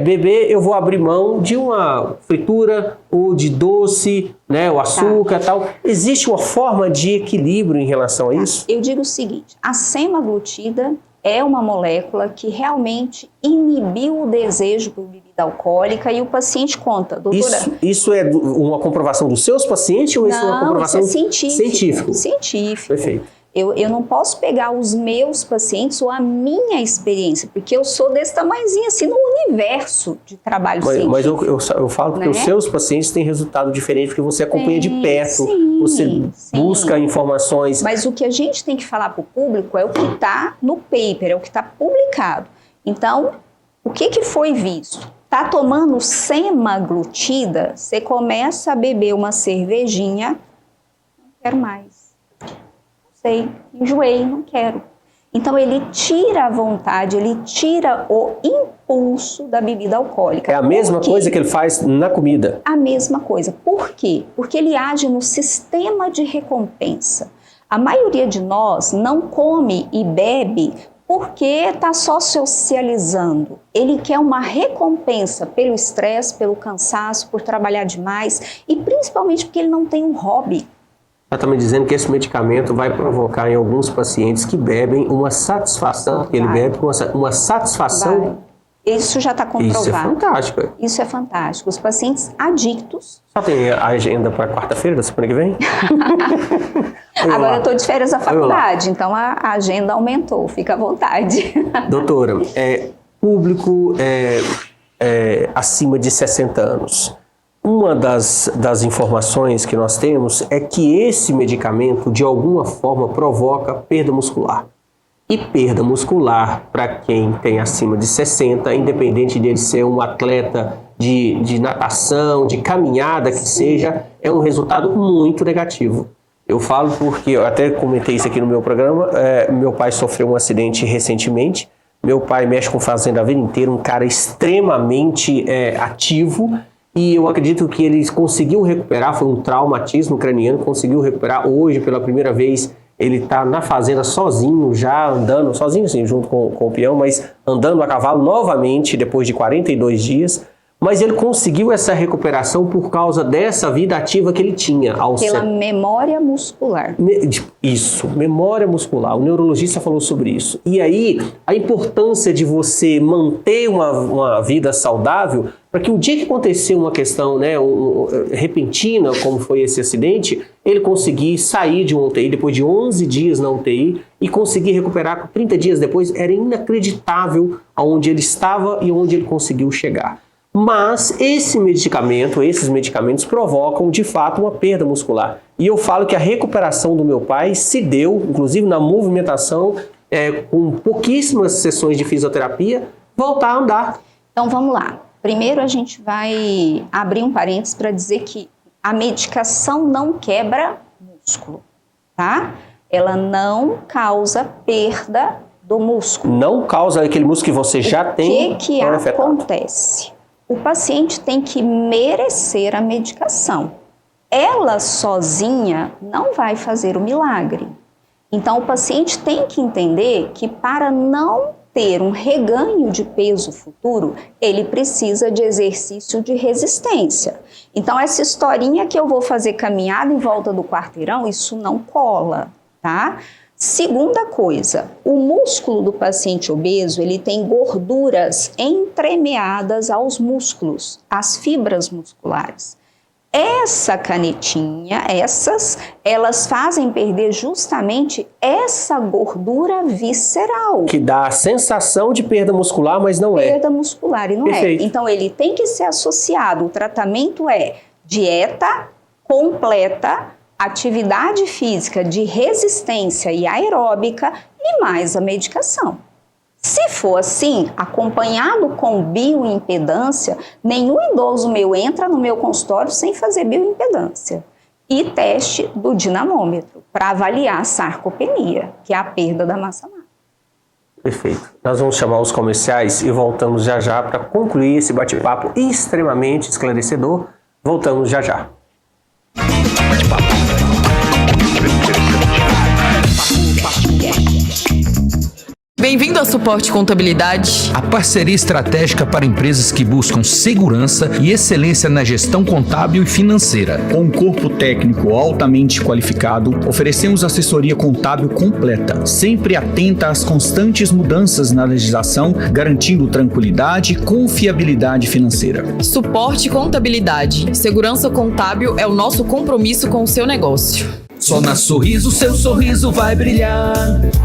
beber, eu vou abrir mão de uma fritura ou de doce, né, o açúcar e tal. Existe uma forma de equilíbrio em relação a isso? Eu digo o seguinte, a semaglutida é uma molécula que realmente inibiu o desejo por bebida alcoólica e o paciente conta, doutora... Isso é uma comprovação dos seus pacientes ou isso é uma comprovação científica? Científico. Perfeito. Eu não posso pegar os meus pacientes ou a minha experiência, porque eu sou desse tamanhozinho assim no universo de trabalho científico. Mas eu falo porque os seus pacientes têm resultado diferente, porque você acompanha de perto, você busca informações. Mas o que a gente tem que falar para o público é o que está no paper, é o que está publicado. Então, o que foi visto? Tá tomando semaglutida, você começa a beber uma cervejinha, não quero mais. Sei, enjoei, não quero. Então ele tira a vontade, ele tira o impulso da bebida alcoólica. É a mesma coisa que ele faz na comida? A mesma coisa. Por quê? Porque ele age no sistema de recompensa. A maioria de nós não come e bebe porque está só socializando. Ele quer uma recompensa pelo estresse, pelo cansaço, por trabalhar demais e principalmente porque ele não tem um hobby. Ela está me dizendo que esse medicamento vai provocar em alguns pacientes que bebem uma satisfação, porque ele bebe com uma satisfação. Vai. Isso já está comprovado. Isso é fantástico. Isso é fantástico. Os pacientes adictos... Só tem a agenda para quarta-feira da semana que vem? Agora eu estou de férias da faculdade, então a agenda aumentou, fica à vontade. Doutora, público acima de 60 anos. Uma das informações que nós temos é que esse medicamento, de alguma forma, provoca perda muscular. E perda muscular, para quem tem acima de 60, independente de ele ser um atleta de natação, de caminhada que seja, é um resultado muito negativo. Eu falo porque, eu até comentei isso aqui no meu programa, meu pai sofreu um acidente recentemente, meu pai mexe com fazenda a vida inteira, um cara extremamente ativo, e eu acredito que ele conseguiu recuperar, foi um traumatismo craniano, conseguiu recuperar. Hoje, pela primeira vez, ele está na fazenda sozinho, já andando, sozinho sim, junto com o peão, mas andando a cavalo novamente, depois de 42 dias. Mas ele conseguiu essa recuperação por causa dessa vida ativa que ele tinha. Pela memória muscular. Isso, memória muscular. O neurologista falou sobre isso. E aí, a importância de você manter uma vida saudável, para que o dia que acontecer uma questão repentina, como foi esse acidente, ele conseguir sair de uma UTI depois de 11 dias na UTI e conseguir recuperar 30 dias depois, era inacreditável aonde ele estava e onde ele conseguiu chegar. Mas esses medicamentos provocam de fato uma perda muscular. E eu falo que a recuperação do meu pai se deu, inclusive na movimentação, com pouquíssimas sessões de fisioterapia, voltar a andar. Então vamos lá. Primeiro a gente vai abrir um parênteses para dizer que a medicação não quebra músculo, tá? Ela não causa perda do músculo. Não causa aquele músculo que você já tem. O que acontece? O paciente tem que merecer a medicação. Ela sozinha não vai fazer o milagre. Então o paciente tem que entender que para não ter um reganho de peso futuro, ele precisa de exercício de resistência. Então essa historinha que eu vou fazer caminhada em volta do quarteirão, isso não cola, tá? Segunda coisa, o músculo do paciente obeso, ele tem gorduras entremeadas aos músculos, às fibras musculares. Essa canetinha, elas fazem perder justamente essa gordura visceral. Que dá a sensação de perda muscular, mas não é. Perda muscular, e não Perfeito. é. Então ele tem que ser associado, o tratamento é dieta completa, atividade física de resistência e aeróbica e mais a medicação. Se for assim, acompanhado com bioimpedância, nenhum idoso meu entra no meu consultório sem fazer bioimpedância. E teste do dinamômetro para avaliar a sarcopenia, que é a perda da massa magra. Perfeito. Nós vamos chamar os comerciais e voltamos já já para concluir esse bate-papo extremamente esclarecedor. Voltamos já já. Bem-vindo ao Suporte Contabilidade. A parceria estratégica para empresas que buscam segurança e excelência na gestão contábil e financeira. Com um corpo técnico altamente qualificado, oferecemos assessoria contábil completa, sempre atenta às constantes mudanças na legislação, garantindo tranquilidade e confiabilidade financeira. Suporte Contabilidade. Segurança contábil é o nosso compromisso com o seu negócio. Só na Sorriso, seu sorriso vai brilhar.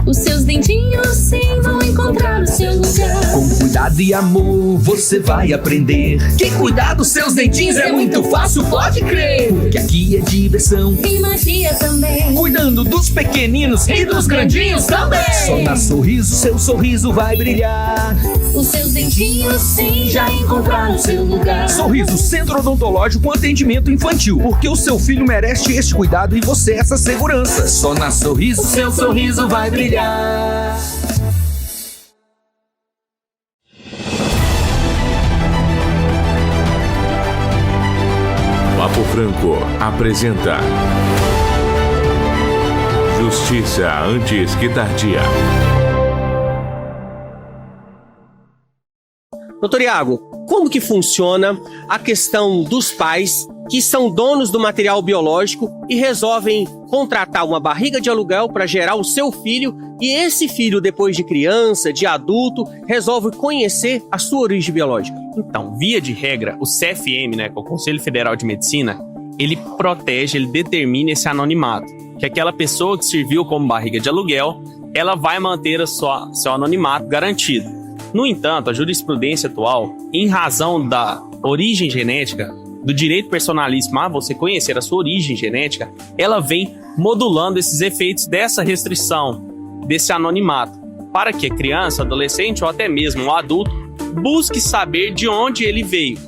Os seus dentinhos sim vão encontrar o seu lugar. Com cuidado e amor você vai aprender que cuidar dos seus dentinhos é muito fácil, pode crer. Que aqui é diversão e magia também. Cuidando dos pequeninos e dos grandinhos também. Só na Sorriso, seu sorriso vai brilhar. Os seus dentinhos sim já encontraram o seu lugar. Sorriso, Centro Odontológico com atendimento infantil. Porque o seu filho merece este cuidado e você essa segurança. Só na Sorriso, seu sorriso vai brilhar. Papo Franco apresenta Justiça antes que tardia. Doutor Iago, como que funciona a questão dos pais que são donos do material biológico e resolvem contratar uma barriga de aluguel para gerar o seu filho e esse filho, depois de criança, de adulto, resolve conhecer a sua origem biológica? Então, via de regra, o CFM, que é o Conselho Federal de Medicina, ele protege, ele determina esse anonimato. Que aquela pessoa que serviu como barriga de aluguel, ela vai manter seu anonimato garantido. No entanto, a jurisprudência atual, em razão da origem genética, do direito personalíssimo a você conhecer a sua origem genética, ela vem modulando esses efeitos dessa restrição, desse anonimato, para que a criança, adolescente ou até mesmo o adulto busque saber de onde ele veio.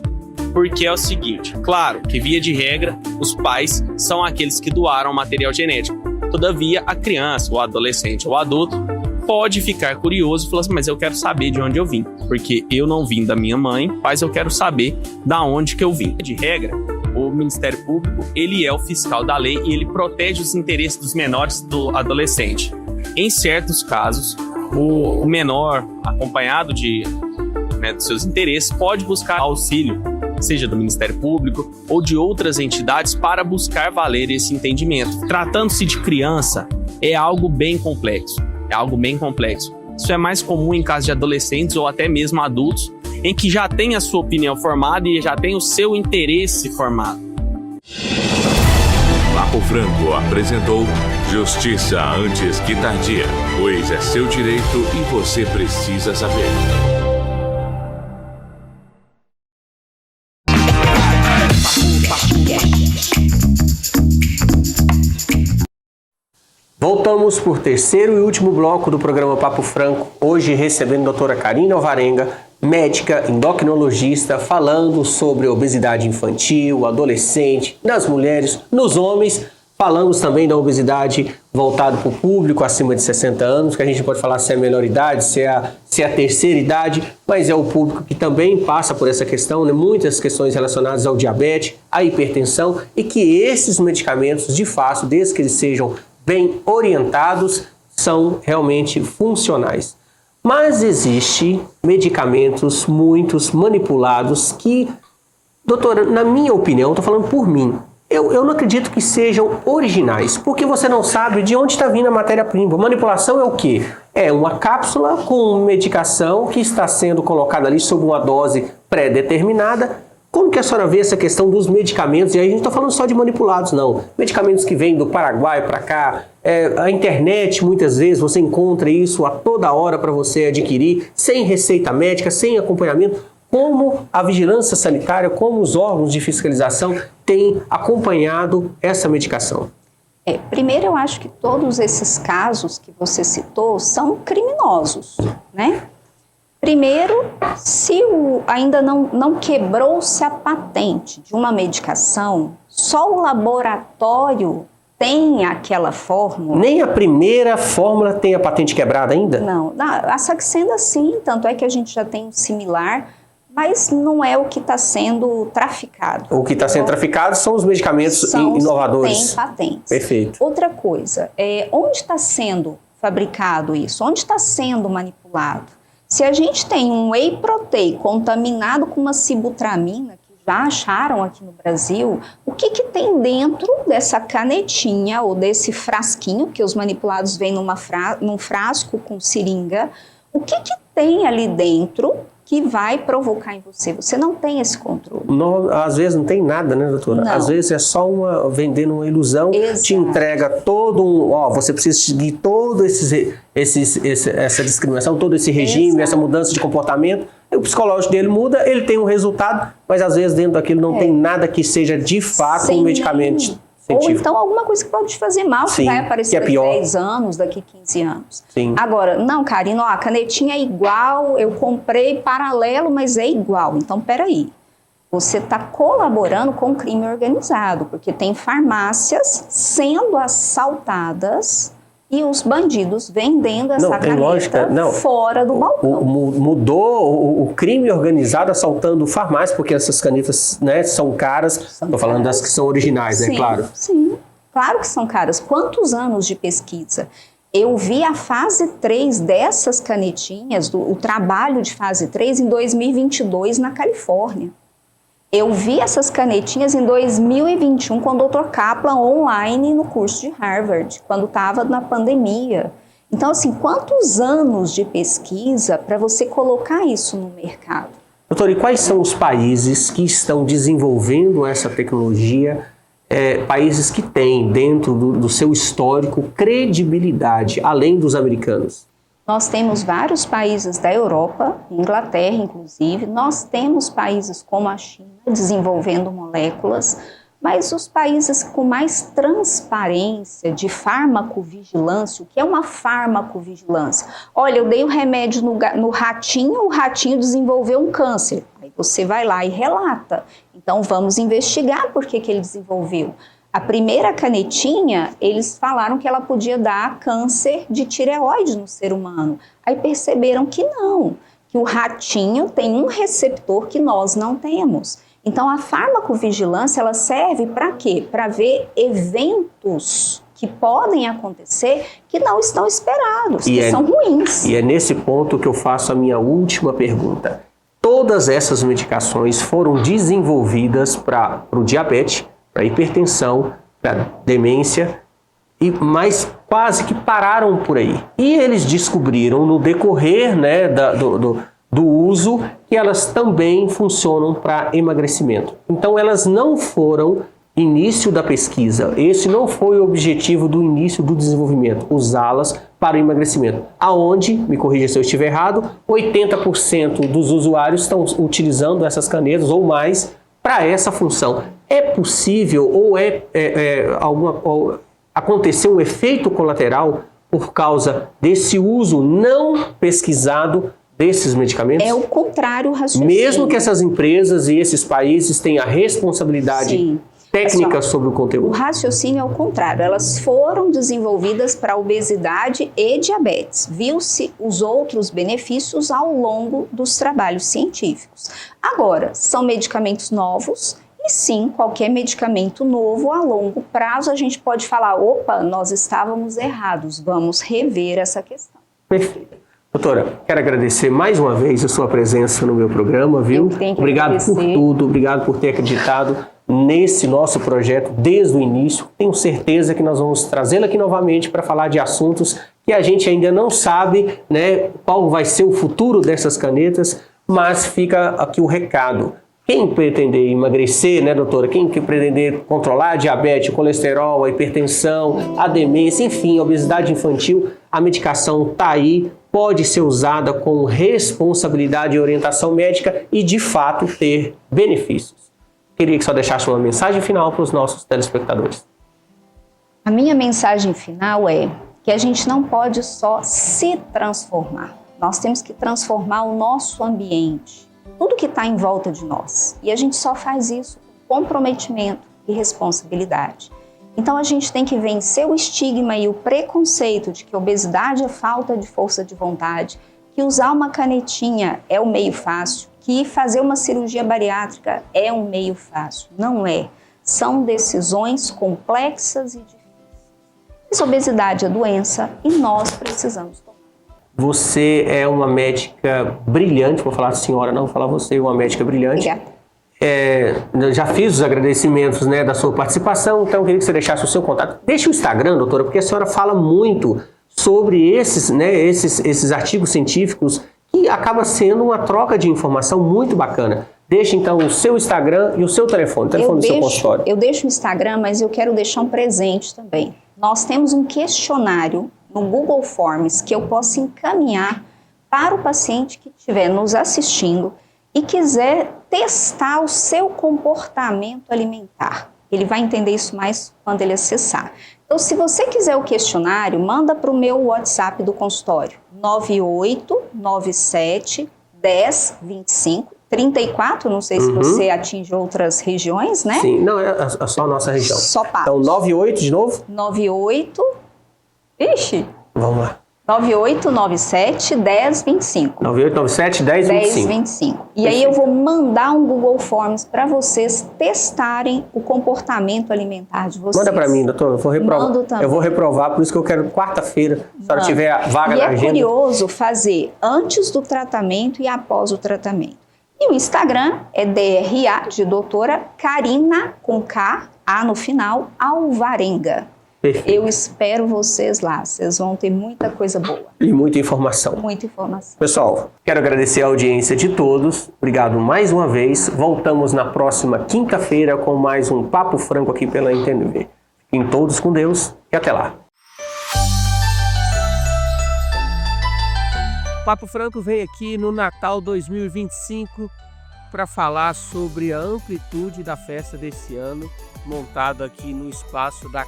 Porque é o seguinte, claro que via de regra, os pais são aqueles que doaram material genético. Todavia, a criança, o adolescente ou o adulto pode ficar curioso e falar assim, mas eu quero saber de onde eu vim, porque eu não vim da minha mãe, mas eu quero saber da onde que eu vim. De regra, o Ministério Público, ele é o fiscal da lei e ele protege os interesses dos menores do adolescente. Em certos casos, o menor, acompanhado dos seus interesses, pode buscar auxílio, seja do Ministério Público ou de outras entidades, para buscar valer esse entendimento. Tratando-se de criança, é algo bem complexo. Isso é mais comum em casos de adolescentes ou até mesmo adultos, em que já tem a sua opinião formada e já tem o seu interesse formado. Papo Franco apresentou Justiça antes que tardia, pois é seu direito e você precisa saber. Voltamos por terceiro e último bloco do programa Papo Franco, hoje recebendo a doutora Karina Alvarenga, médica endocrinologista, falando sobre obesidade infantil, adolescente, nas mulheres, nos homens. Falamos também da obesidade voltada para o público acima de 60 anos, que a gente pode falar se é a melhor idade, se é a terceira idade, mas é o público que também passa por essa questão, muitas questões relacionadas ao diabetes, à hipertensão, e que esses medicamentos, de fato, desde que eles sejam bem orientados, são realmente funcionais. Mas existem medicamentos muitos manipulados que, doutora, na minha opinião, estou falando por mim, eu não acredito que sejam originais, porque você não sabe de onde está vindo a matéria-prima. Manipulação é o quê? É uma cápsula com medicação que está sendo colocada ali sob uma dose pré-determinada. Como que a senhora vê essa questão dos medicamentos? E aí a gente não está falando só de manipulados, não. Medicamentos que vêm do Paraguai para cá, a internet, muitas vezes você encontra isso a toda hora para você adquirir, sem receita médica, sem acompanhamento. Como a vigilância sanitária, como os órgãos de fiscalização têm acompanhado essa medicação? Primeiro, eu acho que todos esses casos que você citou são criminosos, né? Primeiro, se ainda não quebrou-se a patente de uma medicação, só o laboratório tem aquela fórmula. Nem a primeira fórmula tem a patente quebrada ainda? Não, a Saxenda sim, tanto é que a gente já tem um similar, mas não é o que está sendo traficado. O que está sendo traficado são os medicamentos inovadores. Tem patentes. Perfeito. Outra coisa, onde está sendo fabricado isso? Onde está sendo manipulado? Se a gente tem um whey protein contaminado com uma sibutramina, que já acharam aqui no Brasil, o que tem dentro dessa canetinha ou desse frasquinho, que os manipulados vêm num frasco com seringa, o que tem ali dentro que vai provocar em você? Você não tem esse controle. Não, às vezes não tem nada, né, doutora? Não. Às vezes é só vendendo uma ilusão, Exato. te entrega todo você precisa seguir todo essa discriminação, todo esse regime, Exato. essa mudança de comportamento. O psicológico dele muda, ele tem um resultado, mas às vezes dentro daquilo não tem nada que seja de fato um medicamento científico. Ou então alguma coisa que pode te fazer mal, Sim, que vai aparecer que é pior. daqui 10 anos, daqui 15 anos. Sim. Agora, não, Karina, a canetinha é igual, eu comprei paralelo, mas é igual. Então, peraí. Você está colaborando com o crime organizado, porque tem farmácias sendo assaltadas e os bandidos vendendo essa caneta fora do balcão. Mudou o crime organizado assaltando farmácias, porque essas canetas, né, são caras. Estou falando das que são originais, Sim, né? Claro. Sim, claro que são caras. Quantos anos de pesquisa? Eu vi a fase 3 dessas canetinhas, o trabalho de fase 3 em 2022 na Califórnia. Eu vi essas canetinhas em 2021 com o Dr. Kaplan online no curso de Harvard, quando estava na pandemia. Então, assim, quantos anos de pesquisa para você colocar isso no mercado? Doutor, e quais são os países que estão desenvolvendo essa tecnologia, países que têm dentro do seu histórico credibilidade, além dos americanos? Nós temos vários países da Europa, Inglaterra inclusive, nós temos países como a China desenvolvendo moléculas, mas os países com mais transparência de farmacovigilância, o que é uma farmacovigilância? Olha, eu dei o remédio no ratinho, o ratinho desenvolveu um câncer. Aí você vai lá e relata. Então vamos investigar por que ele desenvolveu. A primeira canetinha, eles falaram que ela podia dar câncer de tireoide no ser humano. Aí perceberam que não, que o ratinho tem um receptor que nós não temos. Então a farmacovigilância, ela serve para quê? Para ver eventos que podem acontecer que não estão esperados, que são ruins. E é nesse ponto que eu faço a minha última pergunta. Todas essas medicações foram desenvolvidas para o diabetes, para hipertensão, para demência, mas quase que pararam por aí. E eles descobriram no decorrer, né, do uso que elas também funcionam para emagrecimento. Então elas não foram início da pesquisa, esse não foi o objetivo do início do desenvolvimento, usá-las para o emagrecimento. Aonde, me corrija se eu estiver errado, 80% dos usuários estão utilizando essas canetas ou mais para essa função. É possível ou acontecer um efeito colateral por causa desse uso não pesquisado desses medicamentos? É o contrário o raciocínio. Mesmo que essas empresas e esses países tenham a responsabilidade Sim. técnica sobre o conteúdo. O raciocínio é o contrário. Elas foram desenvolvidas para obesidade e diabetes. Viu-se os outros benefícios ao longo dos trabalhos científicos. Agora, são medicamentos novos e sim, qualquer medicamento novo a longo prazo a gente pode falar, opa, nós estávamos errados, vamos rever essa questão. Perfeito. Doutora, quero agradecer mais uma vez a sua presença no meu programa, viu? Obrigado por tudo, obrigado por ter acreditado nesse nosso projeto desde o início. Tenho certeza que nós vamos trazê-lo aqui novamente para falar de assuntos que a gente ainda não sabe, né, qual vai ser o futuro dessas canetas, mas fica aqui o recado. Quem pretender emagrecer, né, doutora? Quem pretender controlar a diabetes, o colesterol, a hipertensão, a demência, enfim, a obesidade infantil, a medicação está aí, pode ser usada com responsabilidade e orientação médica e, de fato, ter benefícios. Queria que só deixasse uma mensagem final para os nossos telespectadores. A minha mensagem final é que a gente não pode só se transformar. Nós temos que transformar o nosso ambiente, tudo que está em volta de nós. E a gente só faz isso com comprometimento e responsabilidade. Então a gente tem que vencer o estigma e o preconceito de que a obesidade é falta de força de vontade, que usar uma canetinha é o meio fácil, que fazer uma cirurgia bariátrica é um meio fácil. Não é. São decisões complexas e difíceis. E Mas obesidade é doença e nós precisamos tomar. Você é uma médica brilhante, vou falar senhora, não, vou falar você, uma médica brilhante. Obrigada. Já fiz os agradecimentos, né, da sua participação, então eu queria que você deixasse o seu contato. Deixe o Instagram, doutora, porque a senhora fala muito sobre esses, né, esses artigos científicos que acaba sendo uma troca de informação muito bacana. Deixe então o seu Instagram e o seu telefone do seu consultório. Eu deixo o Instagram, mas eu quero deixar um presente também. Nós temos um questionário no Google Forms que eu posso encaminhar para o paciente que estiver nos assistindo e quiser testar o seu comportamento alimentar. Ele vai entender isso mais quando ele acessar. Então, se você quiser o questionário, manda para o meu WhatsApp do consultório, 9897 1025 34, não sei se você atinge outras regiões, né? Sim, não, é só a nossa região. Só Patos. Então, 98 de novo? 98, ixi. Vamos lá. 9897 1025. 9897 1025. 1025. E aí eu vou mandar um Google Forms para vocês testarem o comportamento alimentar de vocês. Manda para mim, doutor, eu vou reprovar. Mando também. Eu vou reprovar, por isso que eu quero quarta-feira, se a senhora tiver a vaga e na é agenda. curioso fazer antes do tratamento e após o tratamento. E o Instagram é DRA, de doutora Karina, com K, A no final, Alvarenga. Perfeito. Eu espero vocês lá, vocês vão ter muita coisa boa. E muita informação. Muita informação. Pessoal, quero agradecer a audiência de todos. Obrigado mais uma vez. Voltamos na próxima quinta-feira com mais um Papo Franco aqui pela NTV. Fiquem todos com Deus e até lá. Papo Franco vem aqui no Natal 2025 para falar sobre a amplitude da festa desse ano, montado aqui no espaço da...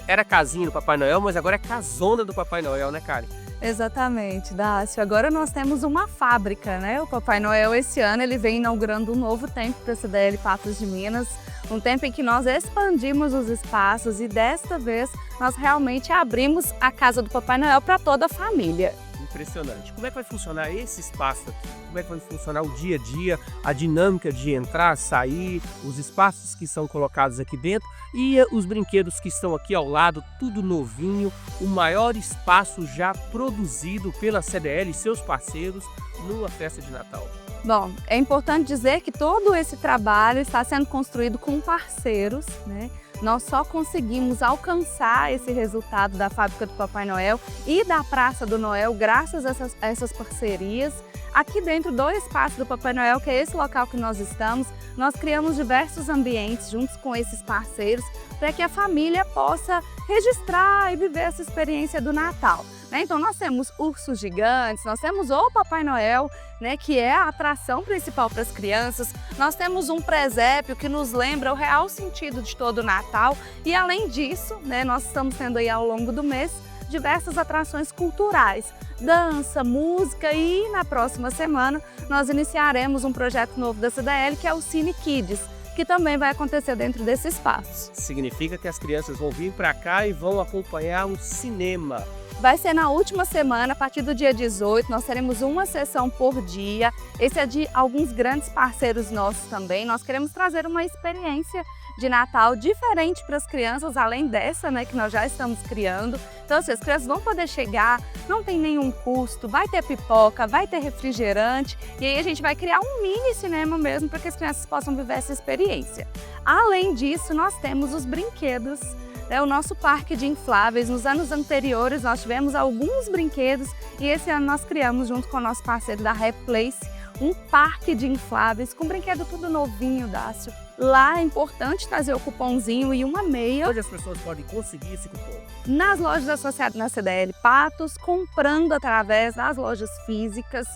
Era casinha do Papai Noel, mas agora é casona do Papai Noel, né, Karen? Exatamente, Dácio. Agora nós temos uma fábrica, né? O Papai Noel esse ano ele vem inaugurando um novo templo para a CDL Patos de Minas, um tempo em que nós expandimos os espaços e desta vez nós realmente abrimos a casa do Papai Noel para toda a família. Impressionante. Como é que vai funcionar esse espaço aqui? Como é que vai funcionar o dia a dia, a dinâmica de entrar, sair, os espaços que são colocados aqui dentro e os brinquedos que estão aqui ao lado, tudo novinho, o maior espaço já produzido pela CDL e seus parceiros numa festa de Natal. Bom, é importante dizer que todo esse trabalho está sendo construído com parceiros, né? Nós só conseguimos alcançar esse resultado da Fábrica do Papai Noel e da Praça do Noel graças a essas parcerias. Aqui dentro do espaço do Papai Noel, que é esse local que nós estamos, nós criamos diversos ambientes juntos com esses parceiros para que a família possa registrar e viver essa experiência do Natal. Então nós temos ursos gigantes, nós temos o Papai Noel, que é a atração principal para as crianças, nós temos um presépio que nos lembra o real sentido de todo o Natal e além disso, nós estamos tendo aí ao longo do mês diversas atrações culturais, dança, música e na próxima semana nós iniciaremos um projeto novo da CDL que é o Cine Kids, que também vai acontecer dentro desse espaço. Significa que as crianças vão vir para cá e vão acompanhar um cinema. Vai ser na última semana, a partir do dia 18, nós teremos uma sessão por dia. Esse é de alguns grandes parceiros nossos também. Nós queremos trazer uma experiência de Natal diferente para as crianças, além dessa, que nós já estamos criando. Então, assim, as crianças vão poder chegar, não tem nenhum custo, vai ter pipoca, vai ter refrigerante, e aí a gente vai criar um mini cinema mesmo para que as crianças possam viver essa experiência. Além disso, nós temos os brinquedos, o nosso parque de infláveis. Nos anos anteriores nós tivemos alguns brinquedos e esse ano nós criamos junto com o nosso parceiro da Replace um parque de infláveis com brinquedo tudo novinho, Dácio. Lá é importante trazer o cupomzinho e uma meia. Onde as pessoas podem conseguir esse cupom? Nas lojas associadas na CDL Patos, comprando através das lojas físicas.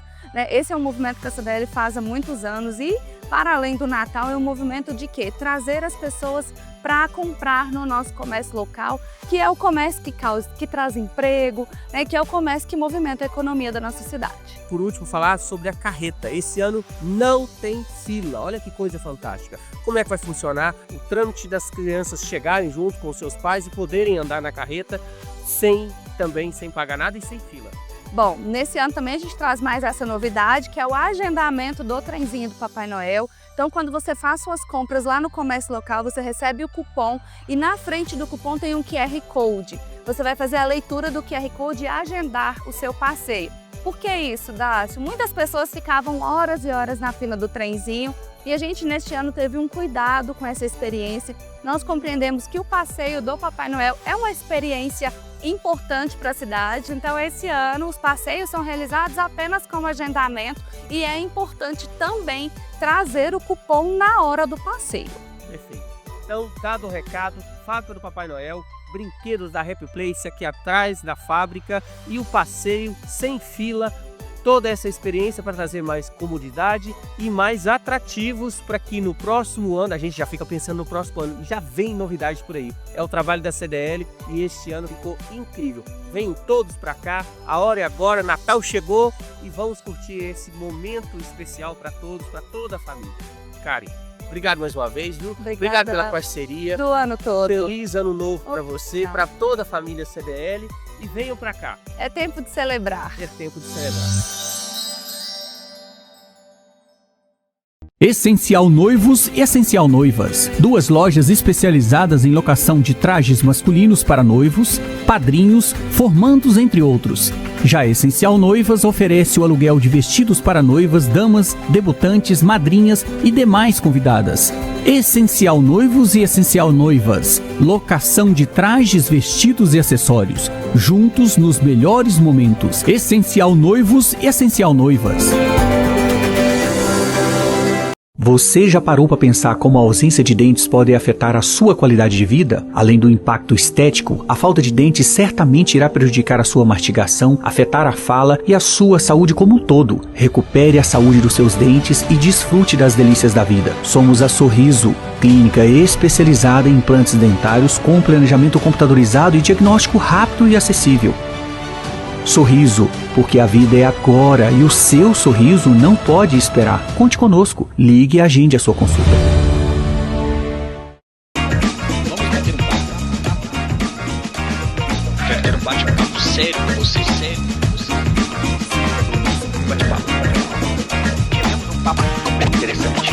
Esse é um movimento que a CDL faz há muitos anos e, para além do Natal, é um movimento de quê? Trazer as pessoas para comprar no nosso comércio local, que é o comércio que traz emprego, que é o comércio que movimenta a economia da nossa cidade. Por último, falar sobre a carreta. Esse ano não tem fila, olha que coisa fantástica. Como é que vai funcionar o trâmite das crianças chegarem junto com seus pais e poderem andar na carreta sem pagar nada e sem fila? Bom, nesse ano também a gente traz mais essa novidade, que é o agendamento do trenzinho do Papai Noel. Então, quando você faz suas compras lá no comércio local, você recebe o cupom e na frente do cupom tem um QR Code. você vai fazer a leitura do QR Code e agendar o seu passeio. Por que isso, Dácio? Muitas pessoas ficavam horas e horas na fila do trenzinho e a gente neste ano teve um cuidado com essa experiência. Nós compreendemos que o passeio do Papai Noel é uma experiência importante para a cidade, então esse ano os passeios são realizados apenas com agendamento e é importante também trazer o cupom na hora do passeio. Perfeito. Então, dado o recado, fábrica do Papai Noel, brinquedos da Happy Place aqui atrás da fábrica e o passeio sem fila, toda essa experiência para trazer mais comodidade e mais atrativos para que no próximo ano, a gente já fica pensando no próximo ano, já vem novidades por aí. É o trabalho da CDL e este ano ficou incrível. Venham todos para cá, a hora é agora, Natal chegou e vamos curtir esse momento especial para todos, para toda a família. Karen, obrigado mais uma vez, viu? Obrigado pela parceria. Do ano todo. Feliz ano novo para você, para toda a família CDL e venham para cá. É tempo de celebrar. É tempo de celebrar. Essencial Noivos e Essencial Noivas. 2 lojas especializadas em locação de trajes masculinos para noivos, padrinhos, formandos, entre outros. Já Essencial Noivas oferece o aluguel de vestidos para noivas, damas, debutantes, madrinhas e demais convidadas. Essencial Noivos e Essencial Noivas. Locação de trajes, vestidos e acessórios. Juntos nos melhores momentos. Essencial Noivos e Essencial Noivas. Você já parou para pensar como a ausência de dentes pode afetar a sua qualidade de vida? Além do impacto estético, a falta de dentes certamente irá prejudicar a sua mastigação, afetar a fala e a sua saúde como um todo. Recupere a saúde dos seus dentes e desfrute das delícias da vida. Somos a Sorriso, clínica especializada em implantes dentários com planejamento computadorizado e diagnóstico rápido e acessível. Sorriso, porque a vida é agora e o seu sorriso não pode esperar. Conte conosco, ligue e agende a sua consulta. Quer ter um bate-papo sério com você, sério? Bate-papo. Queremos um papo interessante.